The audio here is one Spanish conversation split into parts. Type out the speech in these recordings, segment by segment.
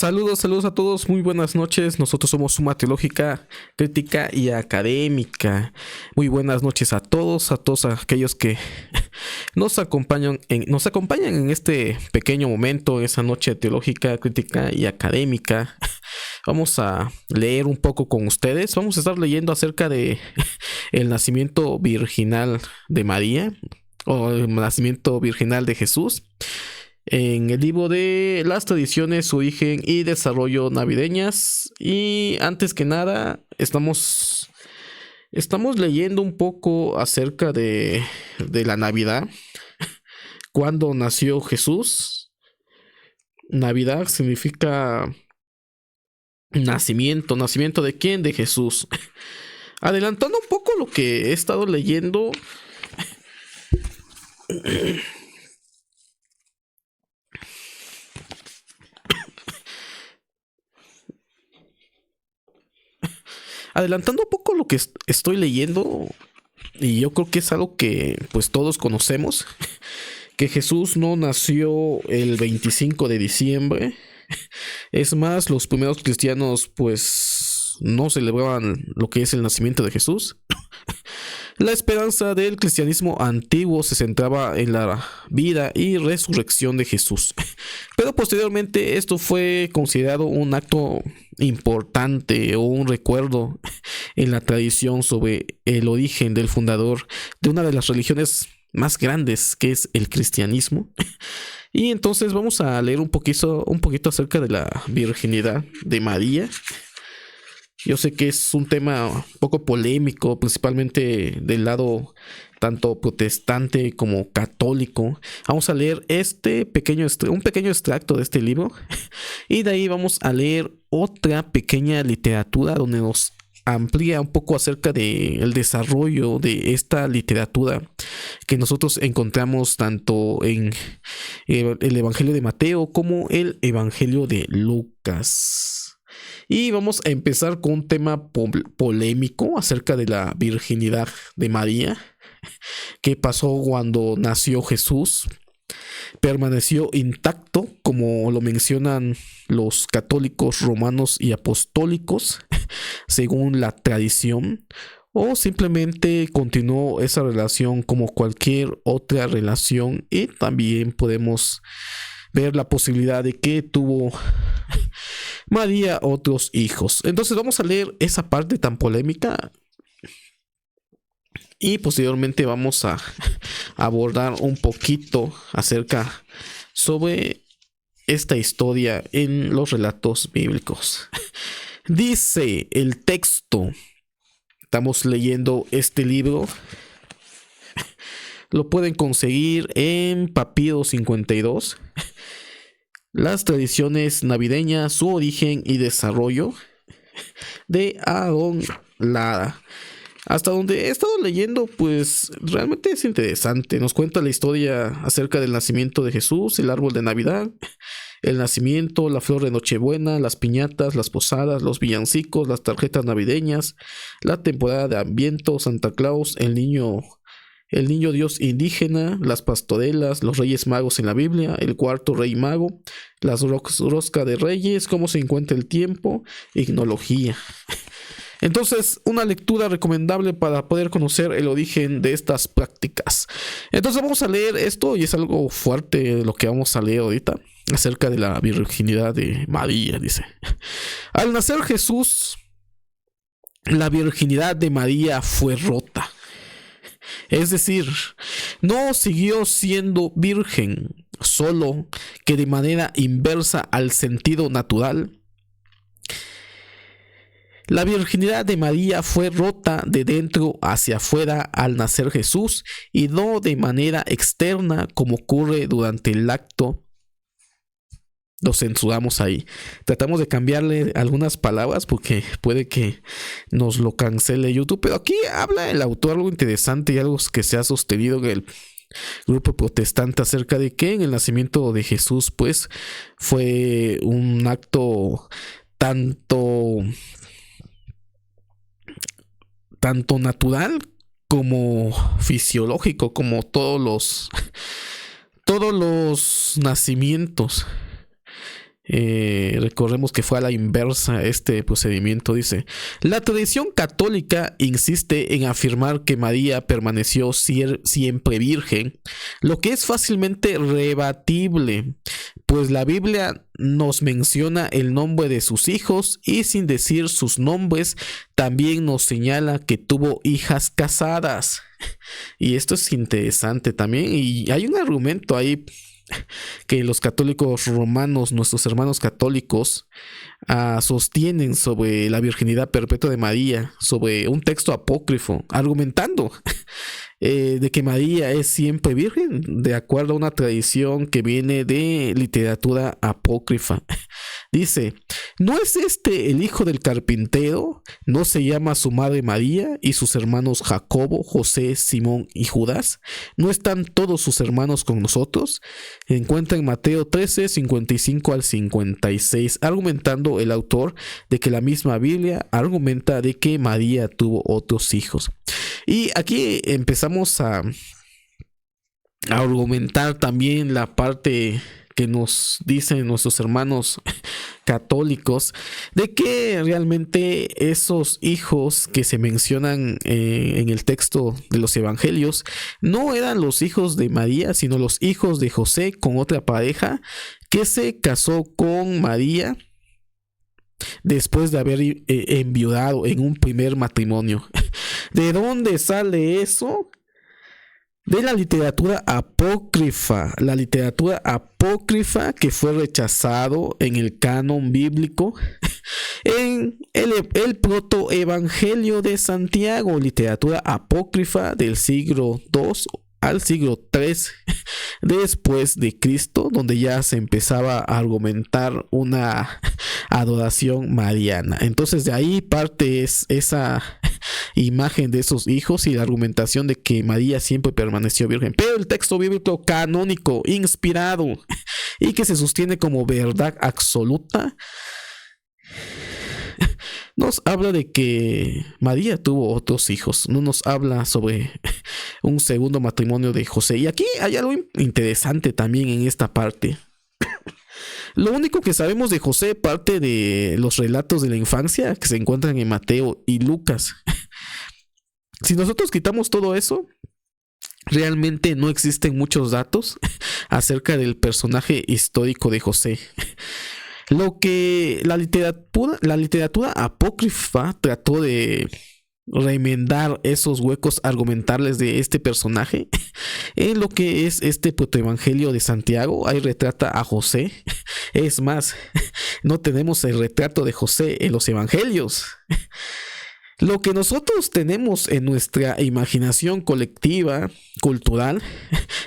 Saludos a todos, muy buenas noches. Nosotros somos Suma Teológica, Crítica y Académica. Muy buenas noches a todos aquellos que nos acompañan en este pequeño momento, en esa noche teológica, crítica y académica. Vamos a leer un poco con ustedes. Vamos a estar leyendo acerca de el nacimiento virginal de María o el nacimiento virginal de Jesús. En el libro de las tradiciones, su origen y desarrollo navideñas. Y antes que nada, estamos leyendo un poco acerca de la Navidad. ¿Cuándo nació Jesús? Navidad significa nacimiento. ¿Nacimiento de quién? De Jesús. Adelantando un poco lo que he estado leyendo. Adelantando un poco lo que estoy leyendo, y yo creo que es algo que pues todos conocemos, que Jesús no nació el 25 de diciembre. Es más, los primeros cristianos pues no celebraban lo que es el nacimiento de Jesús. La esperanza del cristianismo antiguo se centraba en la vida y resurrección de Jesús. Pero posteriormente esto fue considerado un acto importante o un recuerdo en la tradición sobre el origen del fundador de una de las religiones más grandes, que es el cristianismo. Y entonces vamos a leer un poquito acerca de la virginidad de María. Yo sé que es un tema un poco polémico, principalmente del lado tanto protestante como católico. Vamos a leer un pequeño extracto de este libro y de ahí vamos a leer otra pequeña literatura donde nos amplía un poco acerca del desarrollo de esta literatura que nosotros encontramos tanto en el Evangelio de Mateo como el Evangelio de Lucas. Y vamos a empezar con un tema polémico acerca de la virginidad de María. ¿Qué pasó cuando nació Jesús? ¿Permaneció intacto, como lo mencionan los católicos romanos y apostólicos, según la tradición? ¿O simplemente continuó esa relación como cualquier otra relación? Y también podemos ver la posibilidad de que tuvo María otros hijos. Entonces vamos a leer esa parte tan polémica y posteriormente vamos a abordar un poquito acerca sobre esta historia en los relatos bíblicos. Dice el texto, estamos leyendo este libro, lo pueden conseguir en Papiro 52. Las tradiciones navideñas, su origen y desarrollo, de Aaron Lara. Hasta donde he estado leyendo, pues realmente es interesante. Nos cuenta la historia acerca del nacimiento de Jesús, el árbol de Navidad, el nacimiento, la flor de Nochebuena, las piñatas, las posadas, los villancicos, las tarjetas navideñas, la temporada de Adviento, Santa Claus, el niño Dios indígena, las pastorelas, los reyes magos en la Biblia, el cuarto rey mago, las rosca de reyes, cómo se encuentra el tiempo, ignología. Entonces, una lectura recomendable para poder conocer el origen de estas prácticas. Entonces vamos a leer esto, y es algo fuerte lo que vamos a leer ahorita, acerca de la virginidad de María. Dice: al nacer Jesús, la virginidad de María fue rota. Es decir, no siguió siendo virgen, solo que de manera inversa al sentido natural. La virginidad de María fue rota de dentro hacia afuera al nacer Jesús y no de manera externa como ocurre durante el acto. Lo censuramos ahí. Tratamos de cambiarle algunas palabras porque puede que nos lo cancele YouTube. Pero aquí habla el autor algo interesante y algo que se ha sostenido en el grupo protestante acerca de que en el nacimiento de Jesús pues fue un acto tanto natural como fisiológico, como todos los nacimientos. Recordemos que fue a la inversa este procedimiento. Dice: la tradición católica insiste en afirmar que María permaneció siempre virgen, lo que es fácilmente rebatible, pues la Biblia nos menciona el nombre de sus hijos y, sin decir sus nombres, también nos señala que tuvo hijas casadas. Y esto es interesante también, y hay un argumento ahí que los católicos romanos, nuestros hermanos católicos, sostienen sobre la virginidad perpetua de María, sobre un texto apócrifo, argumentando de que María es siempre virgen, de acuerdo a una tradición que viene de literatura apócrifa. Dice: ¿no es este el hijo del carpintero? ¿No se llama su madre María y sus hermanos Jacobo, José, Simón y Judas? ¿No están todos sus hermanos con nosotros? Se encuentra en Mateo 13, 55 al 56, argumentando el autor de que la misma Biblia argumenta de que María tuvo otros hijos. Y aquí empezamos a argumentar también la parte que nos dicen nuestros hermanos católicos, de que realmente esos hijos que se mencionan en el texto de los evangelios no eran los hijos de María, sino los hijos de José con otra pareja que se casó con María después de haber enviudado en un primer matrimonio. ¿De dónde sale eso? De la literatura apócrifa. La literatura apócrifa que fue rechazado en el canon bíblico en el protoevangelio de Santiago, literatura apócrifa del siglo II al siglo III después de Cristo, donde ya se empezaba a argumentar una adoración mariana. Entonces de ahí parte esa imagen de esos hijos y la argumentación de que María siempre permaneció virgen. Pero el texto bíblico canónico, inspirado y que se sostiene como verdad absoluta, nos habla de que María tuvo otros hijos. No nos habla sobre un segundo matrimonio de José. Y aquí hay algo interesante también en esta parte. Lo único que sabemos de José parte de los relatos de la infancia que se encuentran en Mateo y Lucas. Si nosotros quitamos todo eso, realmente no existen muchos datos acerca del personaje histórico de José. Lo que la literatura apócrifa trató de remendar esos huecos argumentales de este personaje en lo que es este protoevangelio de Santiago. Ahí retrata a José. Es más, no tenemos el retrato de José en los evangelios. Lo que nosotros tenemos en nuestra imaginación colectiva, cultural,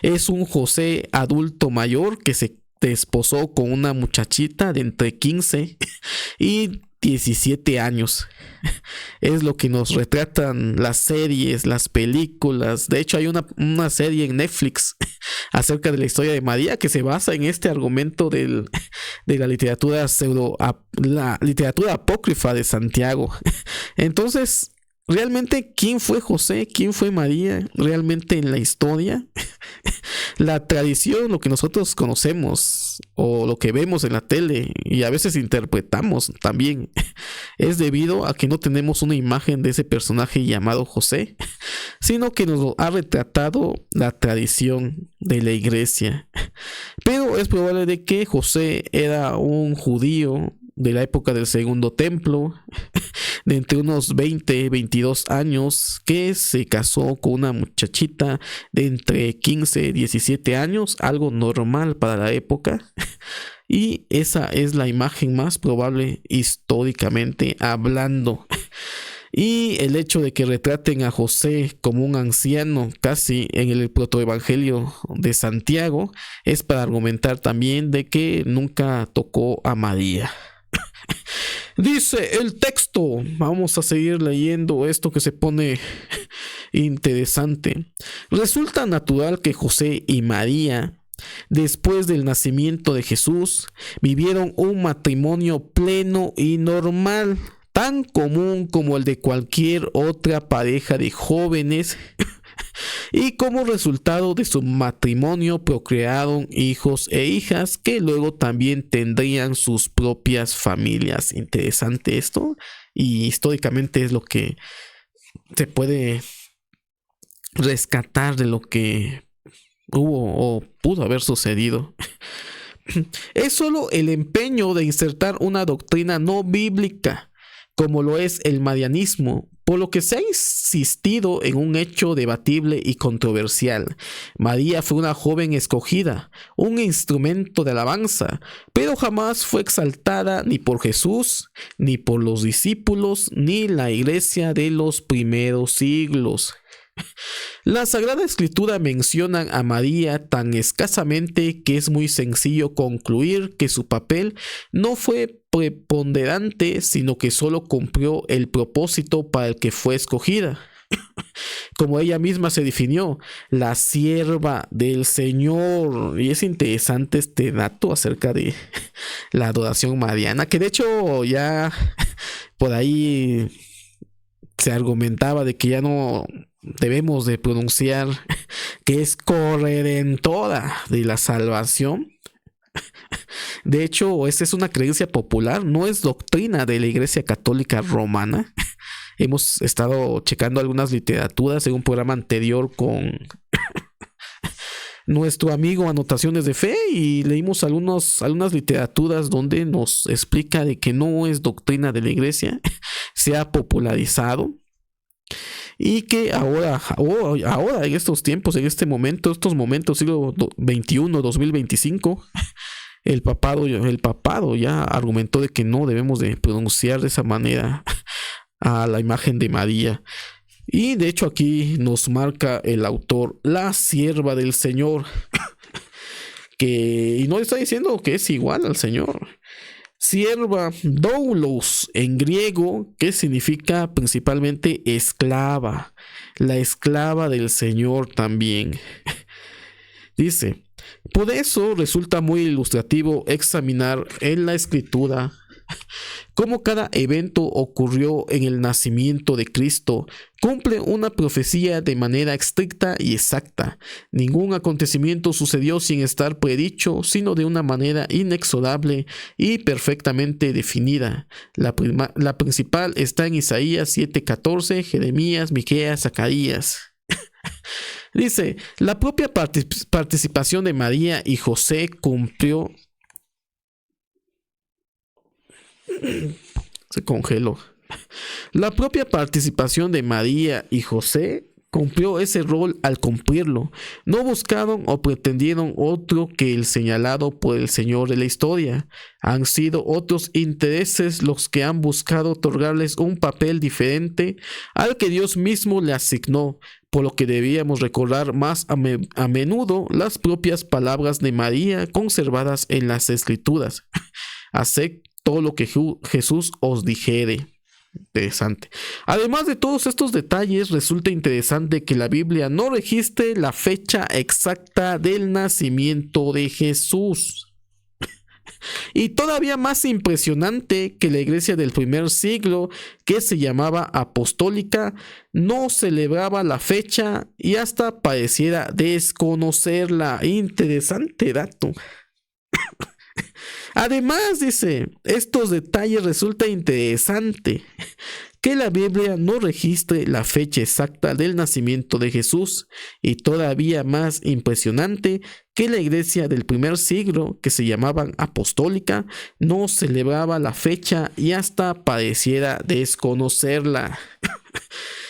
es un José adulto mayor que se desposó con una muchachita de entre 15 y 17 años. Es lo que nos retratan las series, las películas. De hecho, hay una serie en Netflix acerca de la historia de María que se basa en este argumento de la literatura la literatura apócrifa de Santiago. Entonces, realmente, ¿quién fue José? ¿Quién fue María realmente en la historia? La tradición, lo que nosotros conocemos o lo que vemos en la tele y a veces interpretamos también, es debido a que no tenemos una imagen de ese personaje llamado José, sino que nos lo ha retratado la tradición de la iglesia. Pero es probable de que José era un judío de la época del Segundo Templo, de entre unos 20, 22 años, que se casó con una muchachita de entre 15, 17 años, algo normal para la época. Y esa es la imagen más probable históricamente hablando. Y el hecho de que retraten a José como un anciano casi en el protoevangelio de Santiago es para argumentar también de que nunca tocó a María. Dice el texto, vamos a seguir leyendo esto que se pone interesante. Resulta natural que José y María, después del nacimiento de Jesús, vivieron un matrimonio pleno y normal, tan común como el de cualquier otra pareja de jóvenes y como resultado de su matrimonio procrearon hijos e hijas que luego también tendrían sus propias familias. Interesante esto, y históricamente es lo que se puede rescatar de lo que hubo o pudo haber sucedido. Es solo el empeño de insertar una doctrina no bíblica, como lo es el marianismo, por lo que se ha insistido en un hecho debatible y controversial. María fue una joven escogida, un instrumento de alabanza, pero jamás fue exaltada ni por Jesús, ni por los discípulos, ni la iglesia de los primeros siglos. La Sagrada Escritura menciona a María tan escasamente que es muy sencillo concluir que su papel no fue preponderante, sino que solo cumplió el propósito para el que fue escogida. Como ella misma se definió, la sierva del Señor. Y es interesante este dato acerca de la adoración mariana, que de hecho ya por ahí se argumentaba de que ya no debemos de pronunciar que es corredentora de la salvación. De hecho, esta es una creencia popular, no es doctrina de la Iglesia Católica Romana. Hemos estado checando algunas literaturas en un programa anterior con nuestro amigo Anotaciones de Fe y leímos algunas literaturas donde nos explica de que no es doctrina de la Iglesia, se ha popularizado. Y que ahora en estos tiempos, en estos momentos, siglo XXI, 2025, el papado ya argumentó de que no debemos de pronunciar de esa manera a la imagen de María. Y de hecho aquí nos marca el autor, la sierva del Señor, y no está diciendo que es igual al Señor. Sierva, doulos en griego, que significa principalmente esclava, la esclava del Señor también. Dice, por eso resulta muy ilustrativo examinar en la Escritura cómo cada evento ocurrió en el nacimiento de Cristo cumple una profecía de manera estricta y exacta. Ningún acontecimiento sucedió sin estar predicho, sino de una manera inexorable y perfectamente definida. La principal está en Isaías 7:14, Jeremías, Miqueas, Zacarías. Dice, la propia participación de María y José cumplió... Se congeló. La propia participación de María y José cumplió ese rol al cumplirlo. No buscaron o pretendieron otro que el señalado por el Señor de la historia. Han sido otros intereses los que han buscado otorgarles un papel diferente al que Dios mismo le asignó, por lo que debíamos recordar más a menudo las propias palabras de María conservadas en las Escrituras. Haced todo lo que Jesús os dijere. Interesante. Además de todos estos detalles, resulta interesante que la Biblia no registre la fecha exacta del nacimiento de Jesús. Y todavía más impresionante que la iglesia del primer siglo, que se llamaba apostólica, no celebraba la fecha y hasta pareciera desconocerla. Interesante dato. Además, dice, estos detalles resulta interesante que la Biblia no registre la fecha exacta del nacimiento de Jesús, y todavía más impresionante que la iglesia del primer siglo, que se llamaban apostólica, no celebraba la fecha y hasta pareciera desconocerla.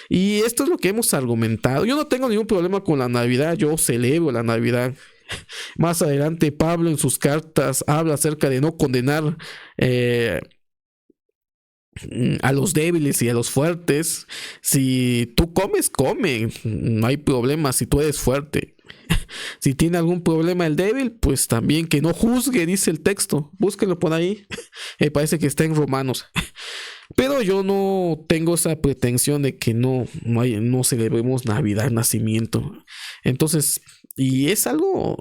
Y esto es lo que hemos argumentado. Yo no tengo ningún problema con la Navidad, yo celebro la Navidad. Más adelante Pablo en sus cartas habla acerca de no condenar a los débiles y a los fuertes. Si tú comes, come, no hay problema si tú eres fuerte. Si tiene algún problema el débil, pues también que no juzgue, dice el texto. Búsquenlo por ahí. Parece que está en Romanos. Pero yo no tengo esa pretensión de que no celebremos Navidad, nacimiento. Entonces, y es algo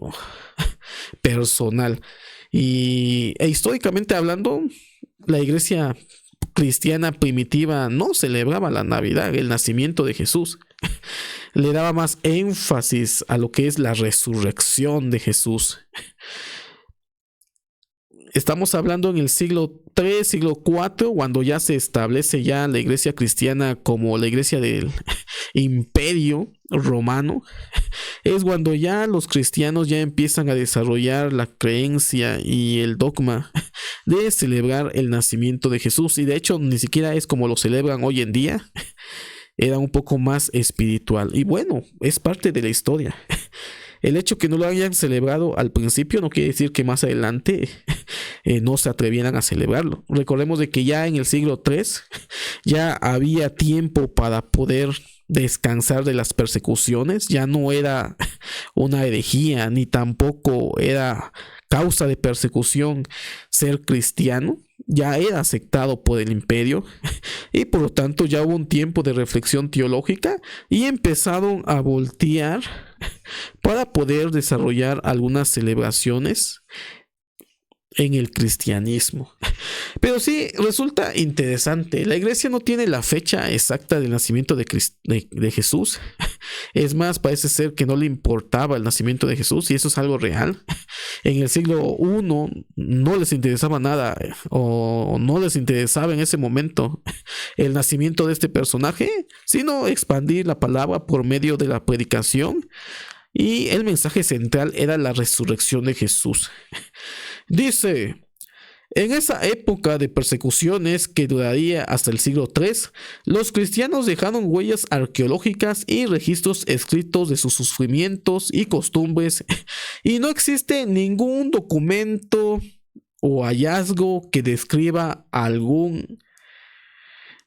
personal. E históricamente hablando, la iglesia cristiana primitiva no celebraba la Navidad, el nacimiento de Jesús. le daba más énfasis a lo que es la resurrección de Jesús. Estamos hablando en el siglo III, siglo IV, cuando ya se establece ya la iglesia cristiana como la iglesia del imperio romano. Es cuando ya los cristianos ya empiezan a desarrollar la creencia y el dogma de celebrar el nacimiento de Jesús. Y de hecho ni siquiera es como lo celebran hoy en día. Era un poco más espiritual. Y bueno, es parte de la historia. El hecho que no lo hayan celebrado al principio no quiere decir que más adelante no se atrevieran a celebrarlo. Recordemos de que ya en el siglo III ya había tiempo para poder descansar de las persecuciones. Ya no era una herejía ni tampoco era causa de persecución ser cristiano. Ya era aceptado por el imperio y por lo tanto ya hubo un tiempo de reflexión teológica y empezaron a voltear para poder desarrollar algunas celebraciones en el cristianismo. Pero sí, resulta interesante. La iglesia no tiene la fecha exacta del nacimiento de Jesús. Es más, parece ser que no le importaba el nacimiento de Jesús, y eso es algo real. En el siglo I no les interesaba nada, o no les interesaba en ese momento el nacimiento de este personaje, sino expandir la palabra por medio de la predicación. Y el mensaje central era la resurrección de Jesús. Dice: en esa época de persecuciones que duraría hasta el siglo III, los cristianos dejaron huellas arqueológicas y registros escritos de sus sufrimientos y costumbres, y no existe ningún documento o hallazgo que describa algún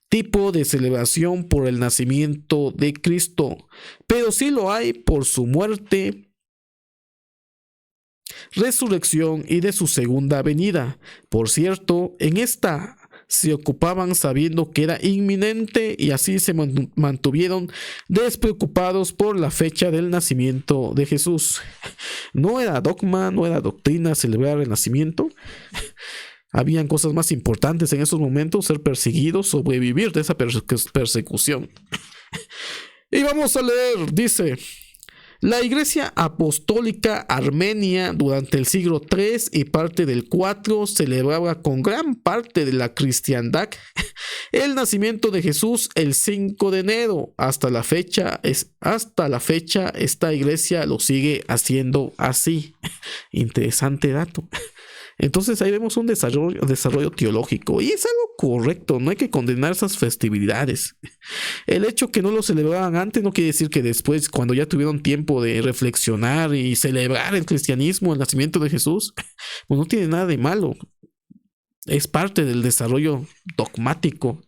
tipo de celebración por el nacimiento de Cristo, pero sí lo hay por su muerte, resurrección y de su segunda venida. Por cierto, en esta se ocupaban sabiendo que era inminente, y así se mantuvieron despreocupados por la fecha del nacimiento de Jesús. No era dogma, no era doctrina celebrar el nacimiento. Habían cosas más importantes en esos momentos: ser perseguidos, sobrevivir de esa persecución. Y vamos a leer, dice: la Iglesia Apostólica Armenia durante el siglo III y parte del IV celebraba con gran parte de la cristiandad el nacimiento de Jesús el 5 de enero. Hasta la fecha esta iglesia lo sigue haciendo así. Interesante dato. Entonces ahí vemos un desarrollo teológico, y es algo correcto. No hay que condenar esas festividades. El hecho que no lo celebraban antes no quiere decir que después, cuando ya tuvieron tiempo de reflexionar y celebrar el cristianismo, el nacimiento de Jesús, pues no tiene nada de malo. Es parte del desarrollo dogmático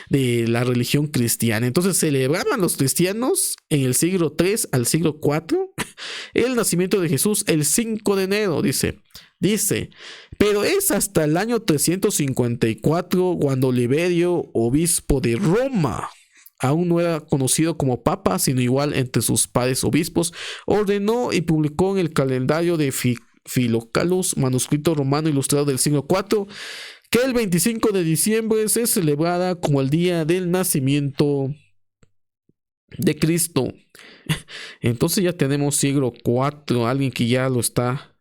de la religión cristiana. Entonces celebraban los cristianos en el siglo III al siglo IV el nacimiento de Jesús el 5 de enero, dice, pero es hasta el año 354 cuando Liberio, obispo de Roma, aún no era conocido como papa, sino igual entre sus pares obispos, ordenó y publicó en el calendario de Philocalus, manuscrito romano ilustrado del siglo IV, que el 25 de diciembre se celebrara como el día del nacimiento de Cristo. Entonces ya tenemos siglo IV, alguien que ya lo está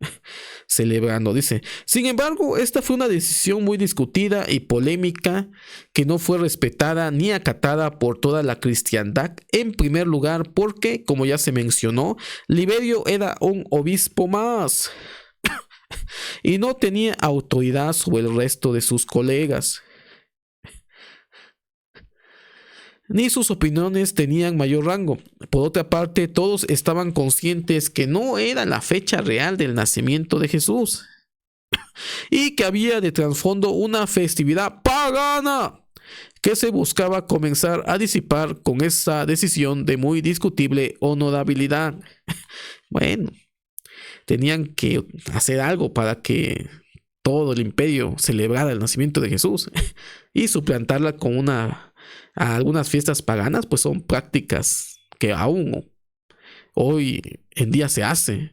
celebrando. Dice: sin embargo, esta fue una decisión muy discutida y polémica, que no fue respetada ni acatada por toda la cristiandad. En primer lugar, porque, como ya se mencionó, Liberio era un obispo más y no tenía autoridad sobre el resto de sus colegas, ni sus opiniones tenían mayor rango. Por otra parte, todos estaban conscientes que no era la fecha real del nacimiento de Jesús, y que había de trasfondo una festividad pagana que se buscaba comenzar a disipar con esa decisión de muy discutible honorabilidad. Bueno, tenían que hacer algo para que todo el imperio celebrara el nacimiento de Jesús, y suplantarla con algunas fiestas paganas, pues son prácticas que aún hoy en día se hace.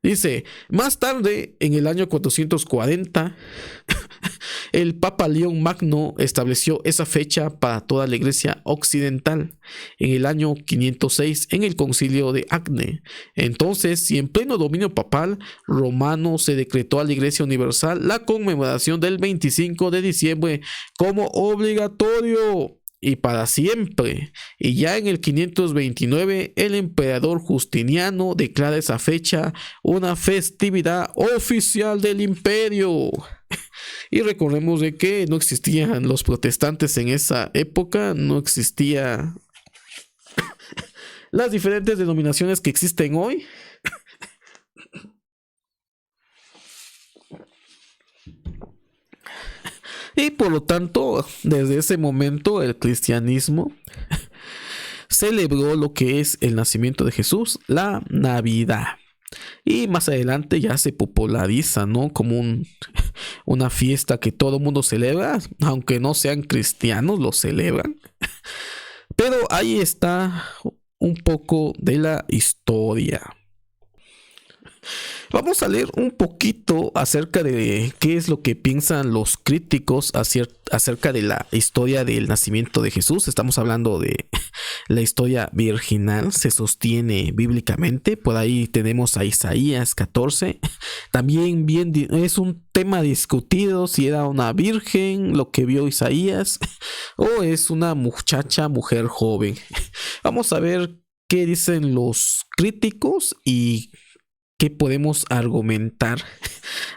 Dice: más tarde, en el año 440, el Papa León Magno estableció esa fecha para toda la Iglesia occidental en el año 506 en el Concilio de Acne. Entonces, y en pleno dominio papal romano, se decretó a la Iglesia Universal la conmemoración del 25 de diciembre como obligatorio y para siempre. Y ya en el 529 el emperador Justiniano declara esa fecha una festividad oficial del imperio. Y recordemos de que no existían los protestantes en esa época, no existían las diferentes denominaciones que existen hoy. Y por lo tanto, desde ese momento el cristianismo celebró lo que es el nacimiento de Jesús, la Navidad. Y más adelante ya se populariza, ¿no? Como una fiesta que todo el mundo celebra, aunque no sean cristianos, lo celebran. Pero ahí está un poco de la historia. Vamos a leer un poquito acerca de qué es lo que piensan los críticos acerca de la historia del nacimiento de Jesús. Estamos hablando de la historia virginal, se sostiene bíblicamente. Por ahí tenemos a Isaías 14. También es un tema discutido si era una virgen lo que vio Isaías o es una mujer joven. Vamos a ver qué dicen los críticos y ¿qué podemos argumentar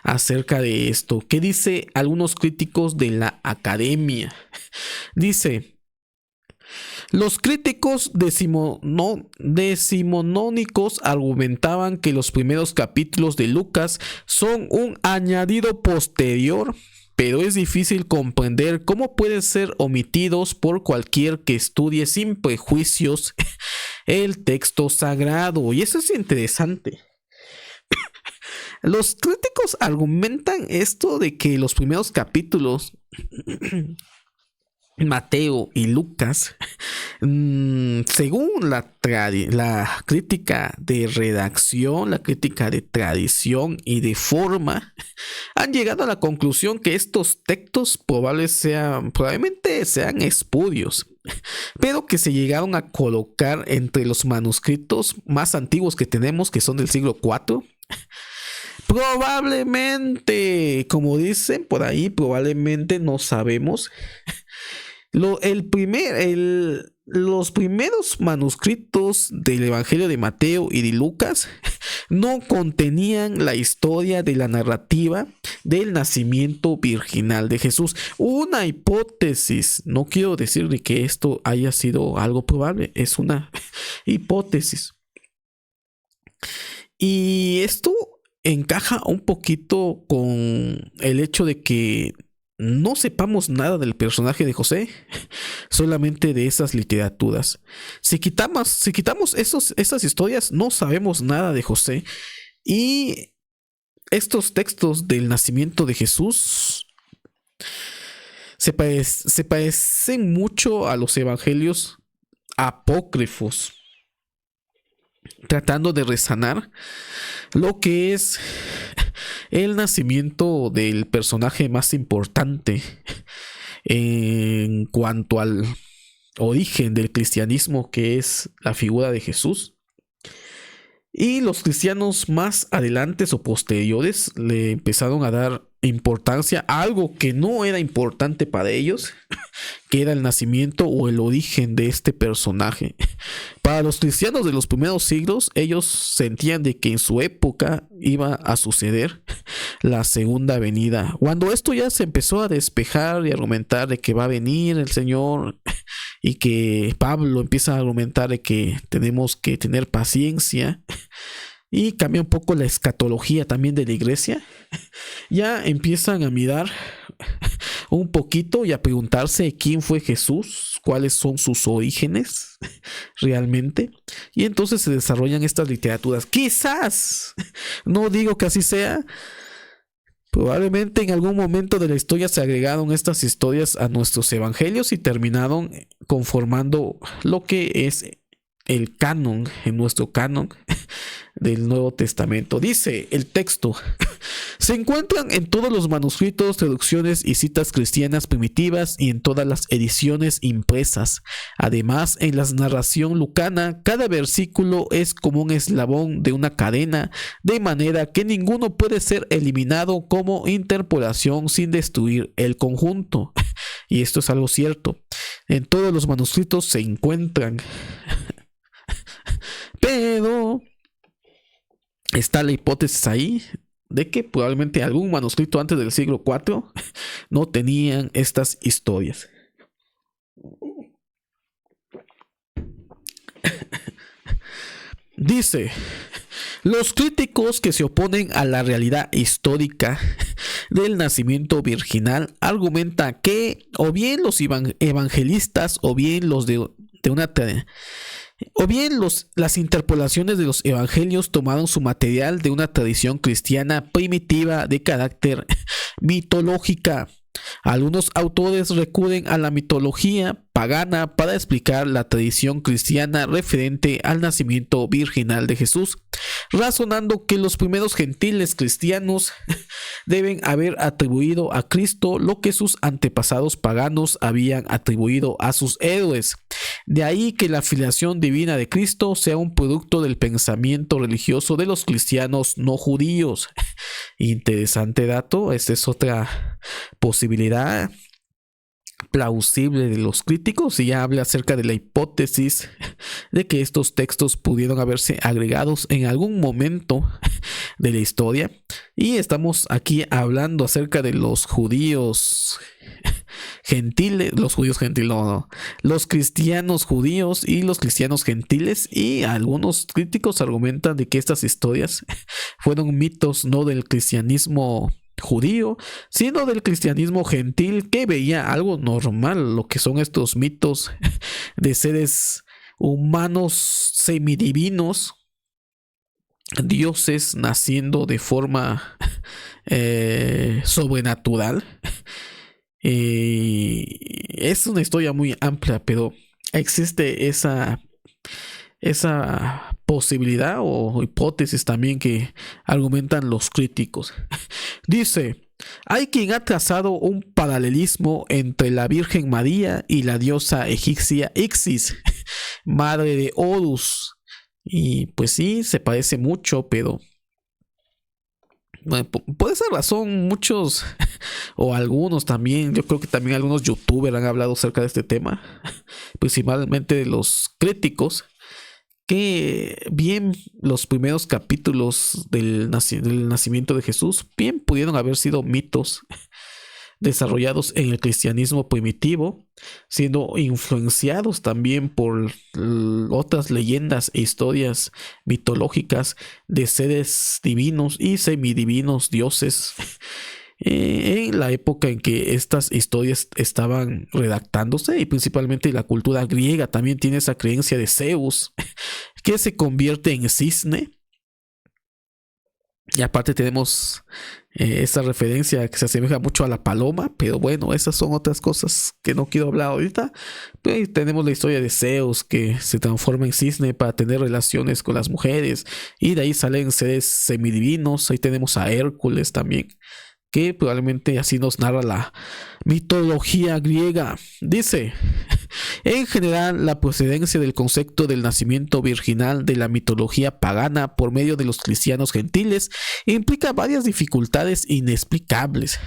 acerca de esto? ¿Qué dice algunos críticos de la academia? Dice: los críticos decimonónicos argumentaban que los primeros capítulos de Lucas son un añadido posterior, pero es difícil comprender cómo pueden ser omitidos por cualquier que estudie sin prejuicios el texto sagrado. Y eso es interesante. Los críticos argumentan esto de que los primeros capítulos, Mateo y Lucas, según la crítica de redacción, la crítica de tradición y de forma, han llegado a la conclusión que estos textos probablemente sean espurios, pero que se llegaron a colocar entre los manuscritos más antiguos que tenemos, que son del siglo IV. Probablemente, como dicen por ahí, probablemente no sabemos. Los primeros manuscritos del Evangelio de Mateo y de Lucas no contenían la historia de la narrativa del nacimiento virginal de Jesús. Una hipótesis, no quiero decir de que esto haya sido algo probable, es una hipótesis. Y esto encaja un poquito con el hecho de que no sepamos nada del personaje de José, solamente de esas literaturas. Si quitamos esas historias, no sabemos nada de José. Y estos textos del nacimiento de Jesús se parecen mucho a los evangelios apócrifos, tratando de resanar lo que es el nacimiento del personaje más importante en cuanto al origen del cristianismo, que es la figura de Jesús. Y los cristianos más adelantes o posteriores le empezaron a dar importancia a algo que no era importante para ellos, que era el nacimiento o el origen de este personaje. Para los cristianos de los primeros siglos, ellos sentían de que en su época iba a suceder la segunda venida. Cuando esto ya se empezó a despejar y argumentar de que va a venir el Señor, y que Pablo empieza a argumentar de que tenemos que tener paciencia, y cambia un poco la escatología también de la iglesia, ya empiezan a mirar un poquito y a preguntarse quién fue Jesús, cuáles son sus orígenes realmente, y entonces se desarrollan estas literaturas. Quizás, no digo que así sea, probablemente en algún momento de la historia se agregaron estas historias a nuestros evangelios y terminaron conformando lo que es el canon, en nuestro canon, del Nuevo Testamento. Dice el texto: se encuentran en todos los manuscritos, traducciones y citas cristianas primitivas y en todas las ediciones impresas. Además, en la narración lucana, cada versículo es como un eslabón de una cadena, de manera que ninguno puede ser eliminado como interpolación sin destruir el conjunto. Y esto es algo cierto. En todos los manuscritos se encuentran. Pero está la hipótesis ahí de que probablemente algún manuscrito antes del siglo IV no tenían estas historias. Dice: los críticos que se oponen a la realidad histórica del nacimiento virginal argumentan que o bien los evangelistas o bien los las interpolaciones de los evangelios tomaron su material de una tradición cristiana primitiva de carácter mitológica. Algunos autores recurren a la mitología pagana para explicar la tradición cristiana referente al nacimiento virginal de Jesús, razonando que los primeros gentiles cristianos deben haber atribuido a Cristo lo que sus antepasados paganos habían atribuido a sus héroes. De ahí que la filiación divina de Cristo sea un producto del pensamiento religioso de los cristianos no judíos. Interesante dato. Esta es otra posibilidad plausible de los críticos, y ya habla acerca de la hipótesis de que estos textos pudieron haberse agregados en algún momento de la historia. Y estamos aquí hablando acerca de los judíos gentiles, los cristianos judíos y los cristianos gentiles, y algunos críticos argumentan de que estas historias fueron mitos no del cristianismo judío, sino del cristianismo gentil, que veía algo normal, lo que son estos mitos de seres humanos semidivinos, dioses naciendo de forma sobrenatural. Es una historia muy amplia, pero existe esa posibilidad o hipótesis también que argumentan los críticos. Dice: hay quien ha trazado un paralelismo entre la Virgen María y la diosa egipcia Isis, madre de Horus. Y pues sí, se parece mucho, pero bueno, por esa razón muchos o algunos también, yo creo que también algunos youtubers han hablado acerca de este tema, principalmente de los críticos, que bien los primeros capítulos del nacimiento de Jesús bien pudieron haber sido mitos desarrollados en el cristianismo primitivo, siendo influenciados también por otras leyendas e historias mitológicas de seres divinos y semidivinos dioses en la época en que estas historias estaban redactándose. Y principalmente la cultura griega también tiene esa creencia de Zeus, que se convierte en cisne. Y aparte tenemos esa referencia que se asemeja mucho a la paloma, pero bueno, esas son otras cosas que no quiero hablar ahorita. Pues tenemos la historia de Zeus, que se transforma en cisne para tener relaciones con las mujeres, y de ahí salen seres semidivinos. Ahí tenemos a Hércules también, que probablemente así nos narra la mitología griega. Dice: en general, la procedencia del concepto del nacimiento virginal de la mitología pagana por medio de los cristianos gentiles implica varias dificultades inexplicables.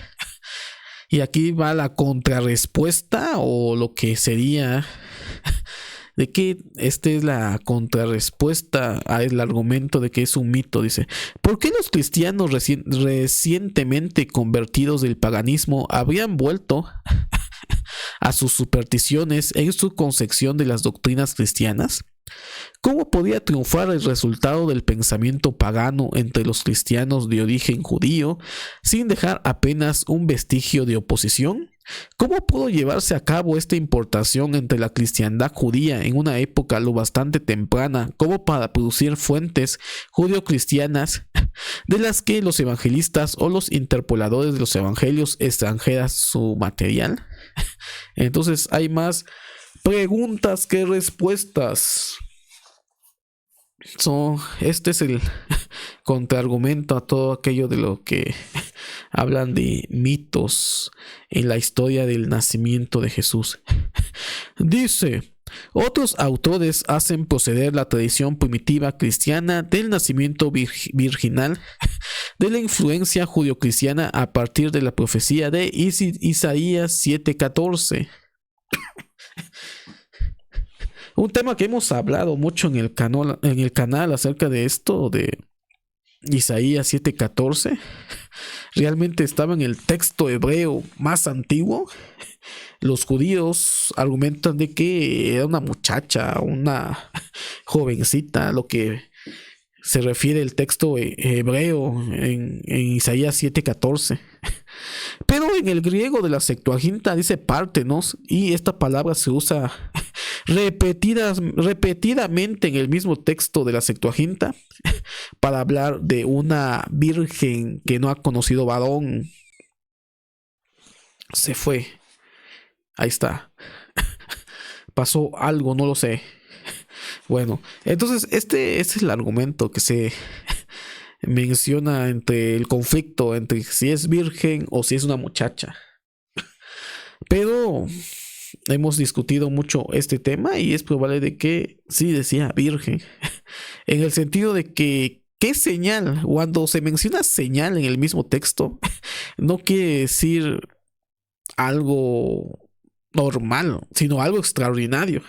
Y aquí va la contrarrespuesta, o lo que sería de que esta es la contrarrespuesta al argumento de que es un mito. Dice: ¿por qué los cristianos recientemente convertidos del paganismo habrían vuelto a sus supersticiones en su concepción de las doctrinas cristianas? ¿Cómo podía triunfar el resultado del pensamiento pagano entre los cristianos de origen judío sin dejar apenas un vestigio de oposición? ¿Cómo pudo llevarse a cabo esta importación entre la cristiandad judía en una época lo bastante temprana como para producir fuentes judio-cristianas de las que los evangelistas o los interpoladores de los evangelios extranjeras su material? Entonces hay más preguntas que respuestas. Este es el contraargumento a todo aquello de lo que hablan de mitos en la historia del nacimiento de Jesús. Dice: otros autores hacen proceder la tradición primitiva cristiana del nacimiento virginal de la influencia judio-cristiana a partir de la profecía de Isaías 7:14. Un tema que hemos hablado mucho en el canal acerca de esto, de Isaías 7:14, realmente estaba en el texto hebreo más antiguo. Los judíos argumentan de que era una muchacha, una jovencita, lo que se refiere el texto hebreo en Isaías 7:14. Pero en el griego de la Septuaginta dice Partenos, y esta palabra se usa repetidamente en el mismo texto de la Septuaginta para hablar de una virgen que no ha conocido varón. Se fue. Ahí está. Pasó algo, no lo sé. Bueno, entonces este es el argumento que se menciona entre el conflicto entre si es virgen o si es una muchacha. Pero hemos discutido mucho este tema y es probable de que sí decía virgen, en el sentido de que ¿qué señal? Cuando se menciona señal en el mismo texto, no quiere decir algo normal, sino algo extraordinario.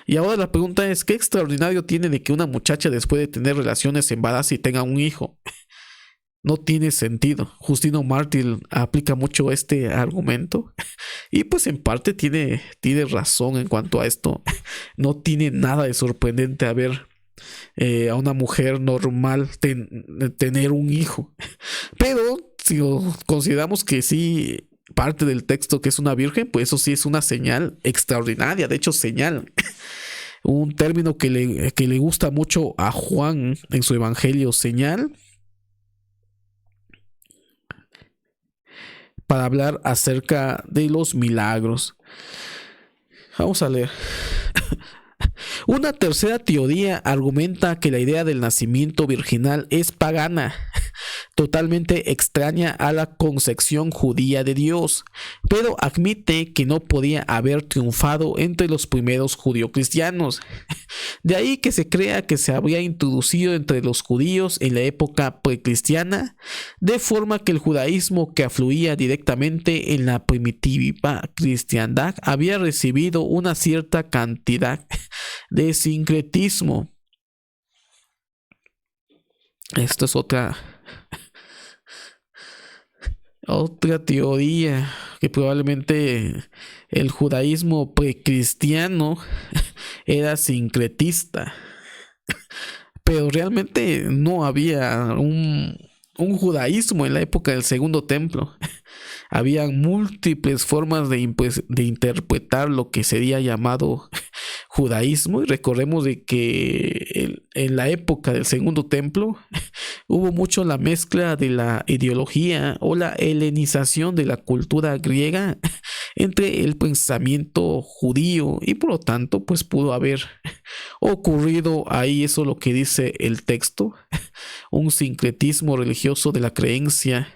Y ahora la pregunta es: ¿qué extraordinario tiene de que una muchacha después de tener relaciones embarace y tenga un hijo? No tiene sentido. Justino Mártir aplica mucho este argumento y pues en parte tiene razón en cuanto a esto. No tiene nada de sorprendente a ver a una mujer normal tener un hijo. Pero si consideramos que sí, parte del texto que es una virgen, pues eso sí es una señal extraordinaria. De hecho, señal, un término que le gusta mucho a Juan en su evangelio, señal, para hablar acerca de los milagros. Vamos a leer. Una tercera teoría argumenta que la idea del nacimiento virginal es pagana, totalmente extraña a la concepción judía de Dios, pero admite que no podía haber triunfado entre los primeros judio-cristianos. De ahí que se crea que se habría introducido entre los judíos en la época precristiana, de forma que el judaísmo que afluía directamente en la primitiva cristiandad había recibido una cierta cantidad de sincretismo. Esto es otra teoría, que probablemente el judaísmo precristiano era sincretista, pero realmente no había un judaísmo en la época del Segundo Templo. Había múltiples formas de interpretar lo que sería llamado judaísmo, y recordemos de que en la época del Segundo Templo hubo mucho la mezcla de la ideología o la helenización de la cultura griega entre el pensamiento judío, y por lo tanto pues pudo haber ocurrido ahí, eso lo que dice el texto, un sincretismo religioso de la creencia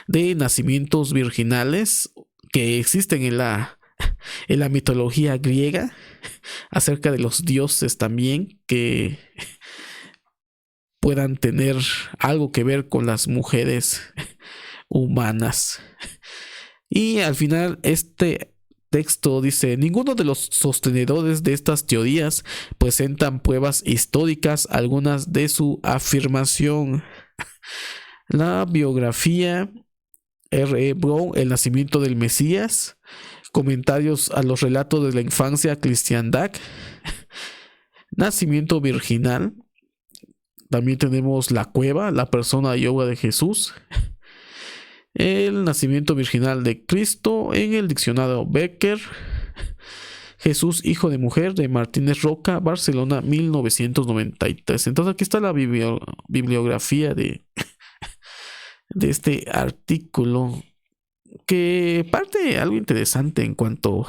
de nacimientos virginales que existen en la mitología griega, acerca de los dioses también que puedan tener algo que ver con las mujeres humanas. Y al final este texto dice: ninguno de los sostenedores de estas teorías presentan pruebas históricas algunas de su afirmación. La biografía R. Brown, El nacimiento del Mesías, comentarios a los relatos de la infancia cristiandad, nacimiento virginal. También tenemos La cueva, la persona y obra de Jesús, el nacimiento virginal de Cristo en el diccionario Becker, Jesús hijo de mujer, de Martínez Roca, Barcelona, 1993. Entonces aquí está la bibliografía de este artículo, que parte algo interesante en cuanto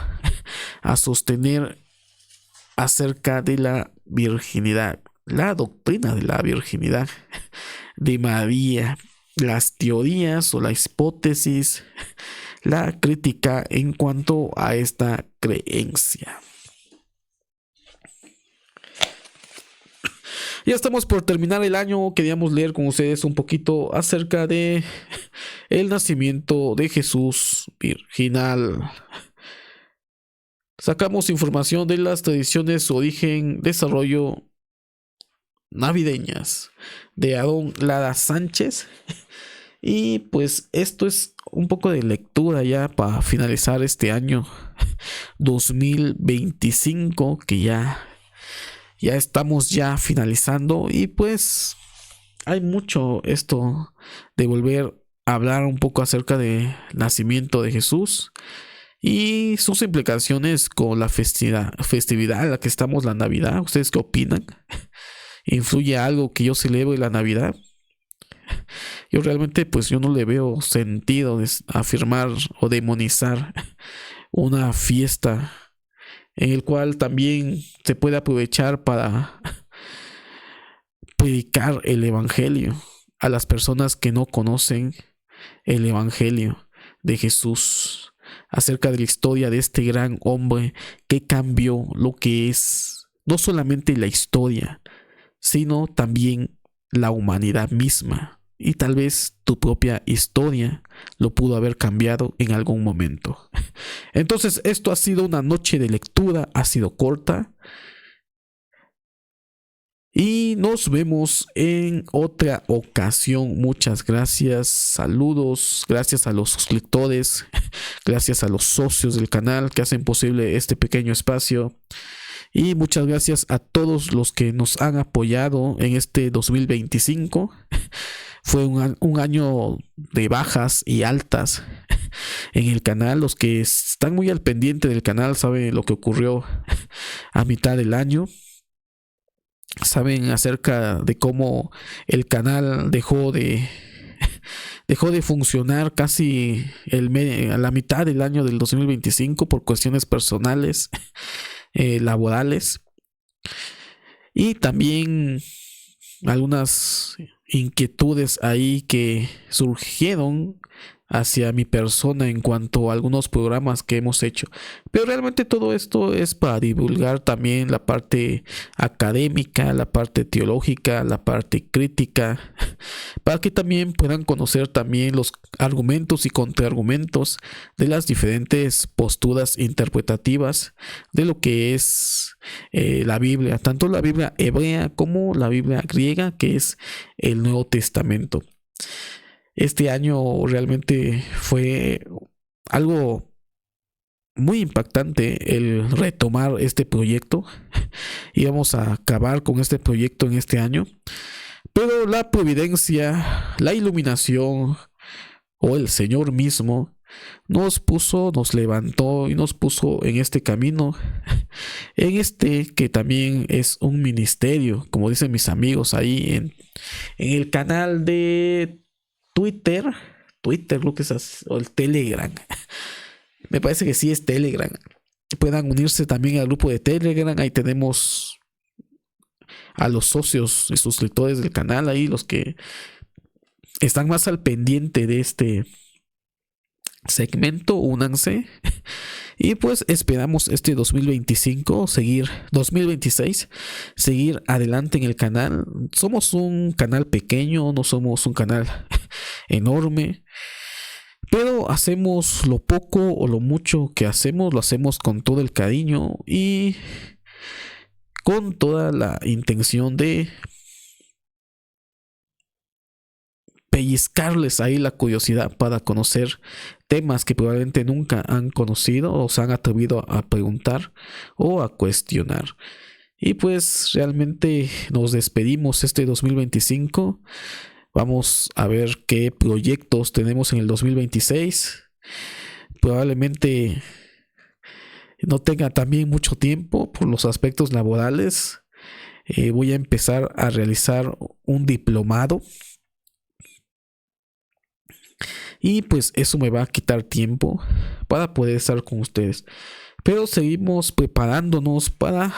a sostener acerca de la virginidad. la doctrina de la virginidad de María, las teorías o la hipótesis, la crítica en cuanto a esta creencia. Ya estamos por terminar el año. Queríamos leer con ustedes un poquito acerca de el nacimiento de Jesús virginal. Sacamos información de las tradiciones, origen, desarrollo navideñas de Aarón Lara Sánchez. Y pues esto es un poco de lectura ya para finalizar este año 2025, que ya estamos ya finalizando. Y pues hay mucho esto de volver a hablar un poco acerca del nacimiento de Jesús y sus implicaciones con la festividad en la que estamos, la Navidad. ¿Ustedes qué opinan? ¿Influye algo que yo celebre la Navidad? Yo realmente pues yo no le veo sentido de afirmar o demonizar una fiesta en el cual también se puede aprovechar para predicar el evangelio a las personas que no conocen el evangelio de Jesús, acerca de la historia de este gran hombre que cambió lo que es no solamente la historia, sino también la humanidad misma. Y tal vez tu propia historia lo pudo haber cambiado en algún momento. Entonces, esto ha sido una noche de lectura, ha sido corta. Y nos vemos en otra ocasión. Muchas gracias, saludos, gracias a los suscriptores, gracias a los socios del canal que hacen posible este pequeño espacio. Y muchas gracias a todos los que nos han apoyado en este 2025. Fue un año de bajas y altas en el canal. Los que están muy al pendiente del canal saben lo que ocurrió a mitad del año. Saben acerca de cómo el canal dejó de funcionar casi a la mitad del año del 2025 por cuestiones personales, laborales, y también algunas inquietudes ahí que surgieron hacia mi persona en cuanto a algunos programas que hemos hecho. Pero realmente todo esto es para divulgar también la parte académica, la parte teológica, la parte crítica, para que también puedan conocer también los argumentos y contraargumentos de las diferentes posturas interpretativas de lo que es la Biblia, tanto la Biblia hebrea como la Biblia griega, que es el Nuevo Testamento. Este año realmente fue algo muy impactante el retomar este proyecto. Íbamos a acabar con este proyecto en este año, pero la providencia, la iluminación o el Señor mismo nos levantó y nos puso en este camino, en este que también es un ministerio, como dicen mis amigos ahí en el canal de Twitter, creo que es así, o el Telegram. Me parece que sí es Telegram. Puedan unirse también al grupo de Telegram. Ahí tenemos a los socios y suscriptores del canal, ahí los que están más al pendiente de este segmento, únanse. Y pues esperamos este 2026 seguir adelante en el canal. Somos un canal pequeño, no somos un canal enorme, pero hacemos lo poco o lo mucho que hacemos, lo hacemos con todo el cariño y con toda la intención de pellizcarles ahí la curiosidad para conocer temas que probablemente nunca han conocido o se han atrevido a preguntar o a cuestionar. Y pues realmente nos despedimos este 2025. Vamos a ver qué proyectos tenemos en el 2026. Probablemente no tenga también mucho tiempo por los aspectos laborales. Voy a empezar a realizar un diplomado. Y pues eso me va a quitar tiempo para poder estar con ustedes. Pero seguimos preparándonos para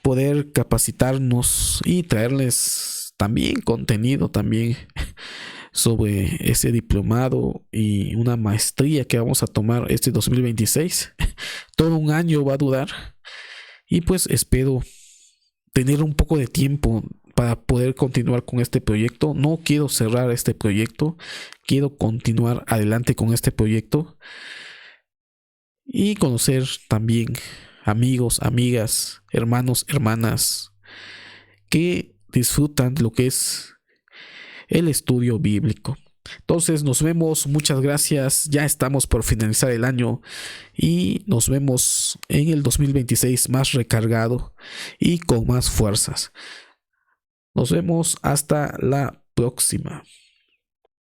poder capacitarnos y traerles también contenido también sobre ese diplomado y una maestría que vamos a tomar este 2026. Todo un año va a durar y pues espero tener un poco de tiempo para poder continuar con este proyecto. No quiero cerrar este proyecto, quiero continuar adelante con este proyecto y conocer también amigos, amigas, hermanos, hermanas que disfrutan de lo que es el estudio bíblico. Entonces nos vemos, muchas gracias, ya estamos por finalizar el año y nos vemos en el 2026 más recargado y con más fuerzas. Nos vemos hasta la próxima.